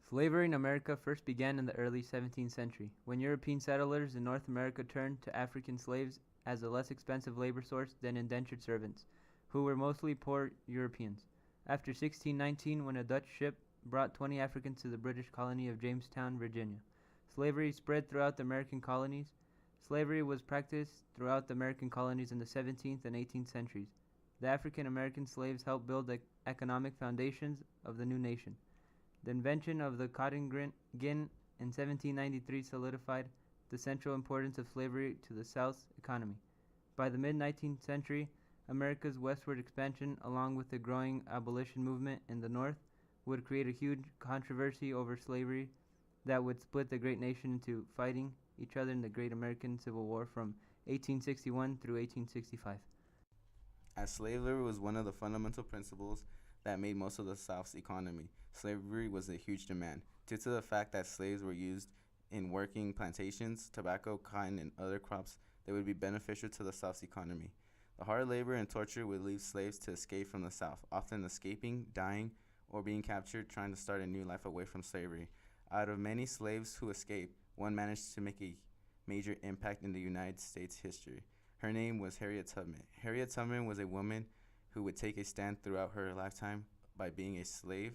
Slavery in America first began in the early 17th century, when European settlers in North America turned to African slaves as a less expensive labor source than indentured servants, who were mostly poor Europeans. After 1619, when a Dutch ship brought 20 Africans to the British colony of Jamestown, Virginia, slavery spread throughout the American colonies. Slavery was practiced throughout the American colonies in the 17th and 18th centuries. The African American slaves helped build the economic foundations of the new nation. The invention of the cotton gin in 1793 solidified the central importance of slavery to the South's economy. By the mid-19th century, America's westward expansion, along with the growing abolition movement in the North, would create a huge controversy over slavery that would split the great nation into fighting each other in the Great American Civil War from 1861 through 1865. As slavery was one of the fundamental principles that made most of the South's economy, slavery was a huge demand, due to the fact that slaves were used in working plantations, tobacco, cotton, and other crops that would be beneficial to the South's economy. The hard labor and torture would lead slaves to escape from the South, often escaping, dying, or being captured, trying to start a new life away from slavery. Out of many slaves who escaped, one managed to make a major impact in the United States history. Her name was Harriet Tubman. Harriet Tubman was a woman who would take a stand throughout her lifetime by being a slave,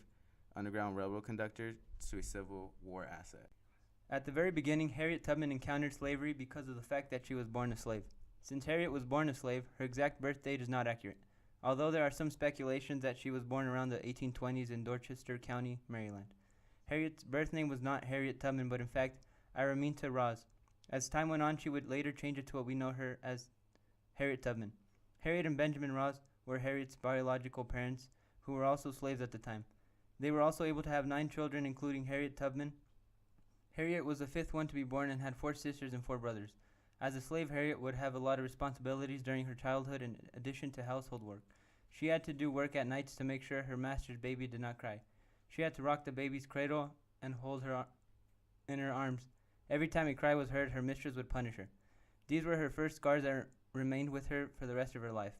Underground Railroad conductor, to a Civil War asset. At the very beginning, Harriet Tubman encountered slavery because of the fact that she was born a slave. Since Harriet was born a slave, her exact birth date is not accurate, although there are some speculations that she was born around the 1820s in Dorchester County, Maryland. Harriet's birth name was not Harriet Tubman, but in fact Araminta Ross. As time went on, she would later change it to what we know her as Harriet Tubman. Harriet and Benjamin Ross were Harriet's biological parents, who were also slaves at the time. They were also able to have 9 children, including Harriet Tubman. Harriet was the 5th one to be born and had 4 sisters and 4 brothers. As a slave, Harriet would have a lot of responsibilities during her childhood in addition to household work. She had to do work at nights to make sure her master's baby did not cry. She had to rock the baby's cradle and hold her in her arms. Every time a cry was heard, her mistress would punish her. These were her first scars that remained with her for the rest of her life.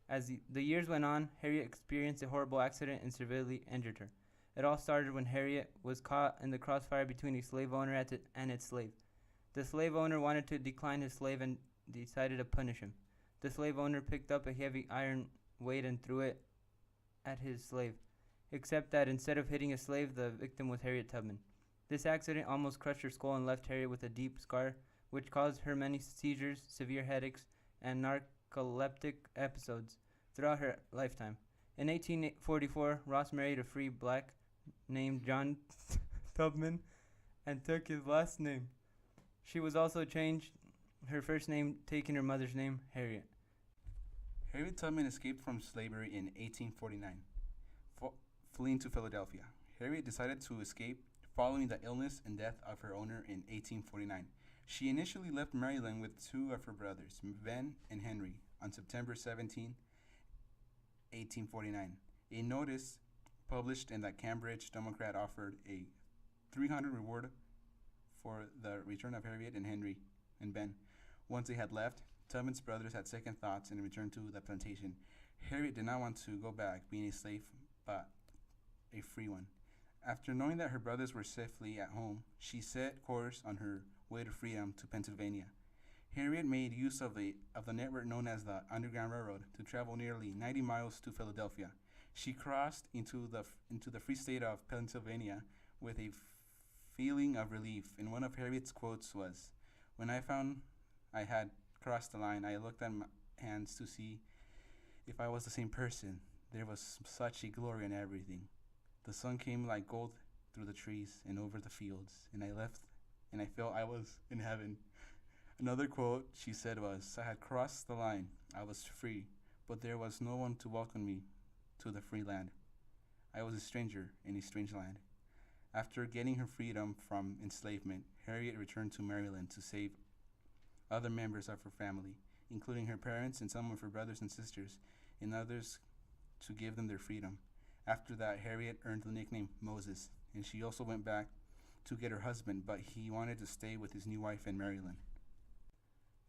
As the years went on, Harriet experienced a horrible accident and severely injured her. It all started when Harriet was caught in the crossfire between a slave owner and its slave. The slave owner wanted to decline his slave and decided to punish him. The slave owner picked up a heavy iron weight and threw it at his slave, except that instead of hitting his slave, the victim was Harriet Tubman. This accident almost crushed her skull and left Harriet with a deep scar, which caused her many seizures, severe headaches, and narcoleptic episodes throughout her lifetime. In 1844, Ross married a free black named John Tubman and took his last name. She was also changed her first name, taking her mother's name, Harriet. Harriet Tubman escaped from slavery in 1849, fleeing to Philadelphia. Harriet decided to escape following the illness and death of her owner in 1849. She initially left Maryland with 2 of her brothers, Ben and Henry, on September 17, 1849. A notice published in the Cambridge Democrat offered a $300 reward for the return of Harriet and Henry and Ben. Once they had left, Tubman's brothers had second thoughts and returned to the plantation. Harriet did not want to go back being a slave, but a free one. After knowing that her brothers were safely at home, she set course on her way to freedom to Pennsylvania. Harriet made use of the network known as the Underground Railroad to travel nearly 90 miles to Philadelphia. She crossed into the free state of Pennsylvania with a feeling of relief, and one of Harriet's quotes was, "When I found I had crossed the line, I looked at my hands to see if I was the same person. There was such a glory in everything. The sun came like gold through the trees and over the fields, and I left, and I felt I was in heaven." Another quote she said was, "I had crossed the line, I was free, but there was no one to welcome me to the free land. I was a stranger in a strange land." After getting her freedom from enslavement, Harriet returned to Maryland to save other members of her family, including her parents and some of her brothers and sisters, and others to give them their freedom. After that, Harriet earned the nickname Moses, and she also went back to get her husband, but he wanted to stay with his new wife in Maryland.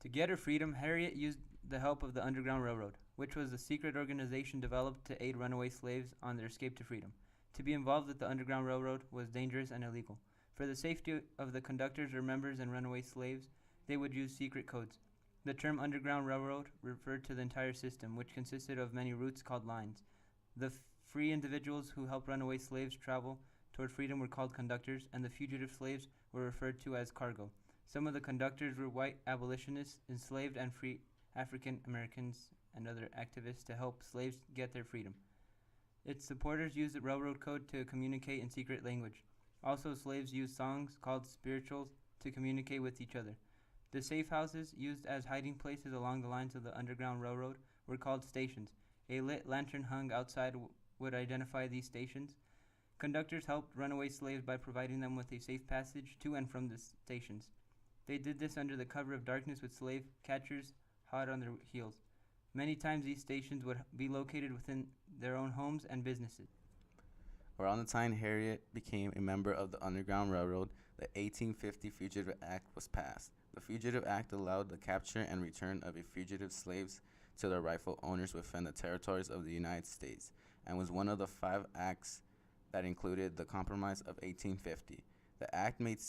To get her freedom, Harriet used the help of the Underground Railroad, which was a secret organization developed to aid runaway slaves on their escape to freedom. To be involved with the Underground Railroad was dangerous and illegal. For the safety of the conductors or members and runaway slaves, they would use secret codes. The term Underground Railroad referred to the entire system, which consisted of many routes called lines. The free individuals who helped runaway slaves travel toward freedom were called conductors, and the fugitive slaves were referred to as cargo. Some of the conductors were white abolitionists, enslaved and free African Americans and other activists to help slaves get their freedom. Its supporters used the railroad code to communicate in secret language. Also, slaves used songs called spirituals to communicate with each other. The safe houses, used as hiding places along the lines of the Underground Railroad, were called stations. A lit lantern hung outside would identify these stations. Conductors helped runaway slaves by providing them with a safe passage to and from the stations. They did this under the cover of darkness with slave catchers hot on their heels. Many times these stations would be located within their own homes and businesses. Around the time Harriet became a member of the Underground Railroad, the 1850 Fugitive Act was passed. The Fugitive Act allowed the capture and return of fugitive slaves to their rightful owners within the territories of the United States, and was one of the 5 acts that included the Compromise of 1850. The act made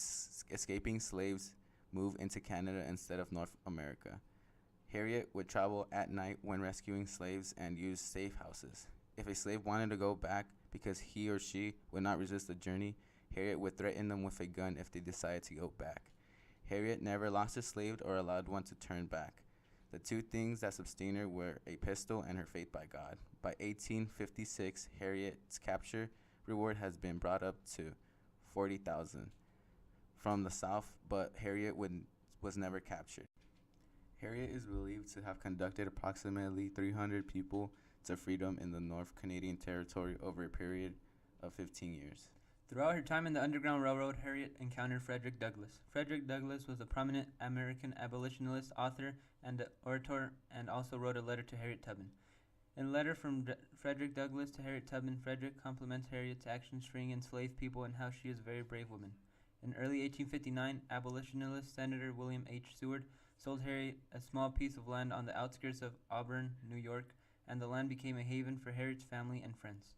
escaping slaves move into Canada instead of North America. Harriet would travel at night when rescuing slaves and use safe houses. If a slave wanted to go back because he or she would not resist the journey, Harriet would threaten them with a gun if they decided to go back. Harriet never lost a slave or allowed one to turn back. The 2 things that sustained her were a pistol and her faith by God. By 1856, Harriet's capture reward has been brought up to $40,000 from the South, but Harriet was never captured. Harriet is believed to have conducted approximately 300 people to freedom in the North Canadian Territory over a period of 15 years. Throughout her time in the Underground Railroad, Harriet encountered Frederick Douglass. Frederick Douglass was a prominent American abolitionist, author, and orator, and also wrote a letter to Harriet Tubman. In a letter from Frederick Douglass to Harriet Tubman, Frederick compliments Harriet's actions freeing enslaved people and how she is a very brave woman. In early 1859, abolitionist Senator William H. Seward sold Harriet a small piece of land on the outskirts of Auburn, New York, and the land became a haven for Harriet's family and friends.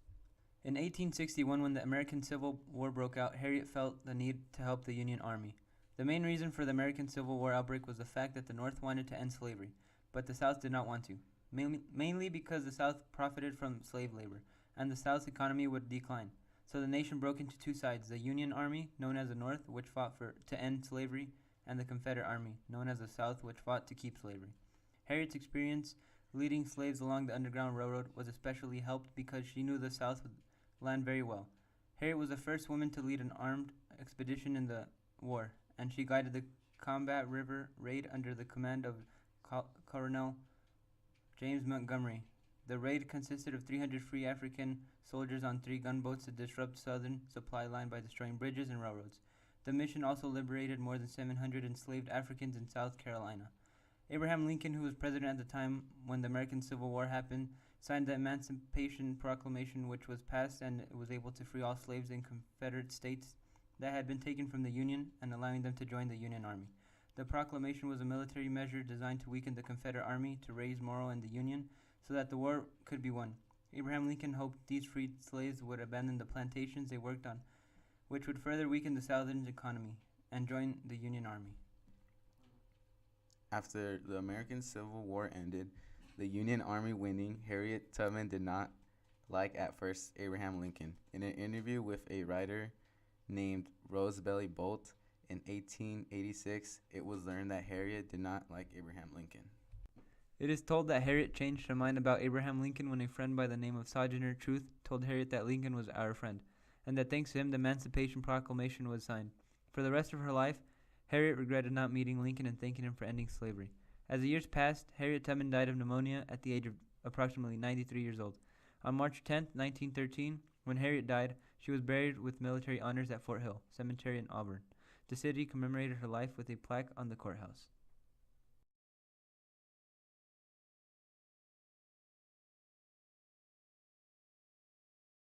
In 1861, when the American Civil War broke out, Harriet felt the need to help the Union Army. The main reason for the American Civil War outbreak was the fact that the North wanted to end slavery, but the South did not want to, mainly because the South profited from slave labor, and the South's economy would decline. So the nation broke into 2 sides, the Union Army, known as the North, which fought to end slavery, and the Confederate Army, known as the South, which fought to keep slavery. Harriet's experience leading slaves along the Underground Railroad was especially helped because she knew the South land very well. Harriet was the first woman to lead an armed expedition in the war, and she guided the Combat River Raid under the command of Colonel James Montgomery. The raid consisted of 300 free African soldiers on 3 gunboats to disrupt Southern supply line by destroying bridges and railroads. The mission also liberated more than 700 enslaved Africans in South Carolina. Abraham Lincoln, who was president at the time when the American Civil War happened, signed the Emancipation Proclamation, which was passed and was able to free all slaves in Confederate states that had been taken from the Union and allowing them to join the Union Army. The proclamation was a military measure designed to weaken the Confederate Army to raise morale in the Union so that the war could be won. Abraham Lincoln hoped these freed slaves would abandon the plantations they worked on, which would further weaken the Southern economy, and join the Union Army. After the American Civil War ended, the Union Army winning, Harriet Tubman did not like at first Abraham Lincoln. In an interview with a writer named Rosebelly Bolt in 1886, it was learned that Harriet did not like Abraham Lincoln. It is told that Harriet changed her mind about Abraham Lincoln when a friend by the name of Sojourner Truth told Harriet that Lincoln was our friend, and that thanks to him the Emancipation Proclamation was signed. For the rest of her life, Harriet regretted not meeting Lincoln and thanking him for ending slavery. As the years passed, Harriet Tubman died of pneumonia at the age of approximately 93 years old. On March 10, 1913, when Harriet died, she was buried with military honors at Fort Hill Cemetery in Auburn. The city commemorated her life with a plaque on the courthouse.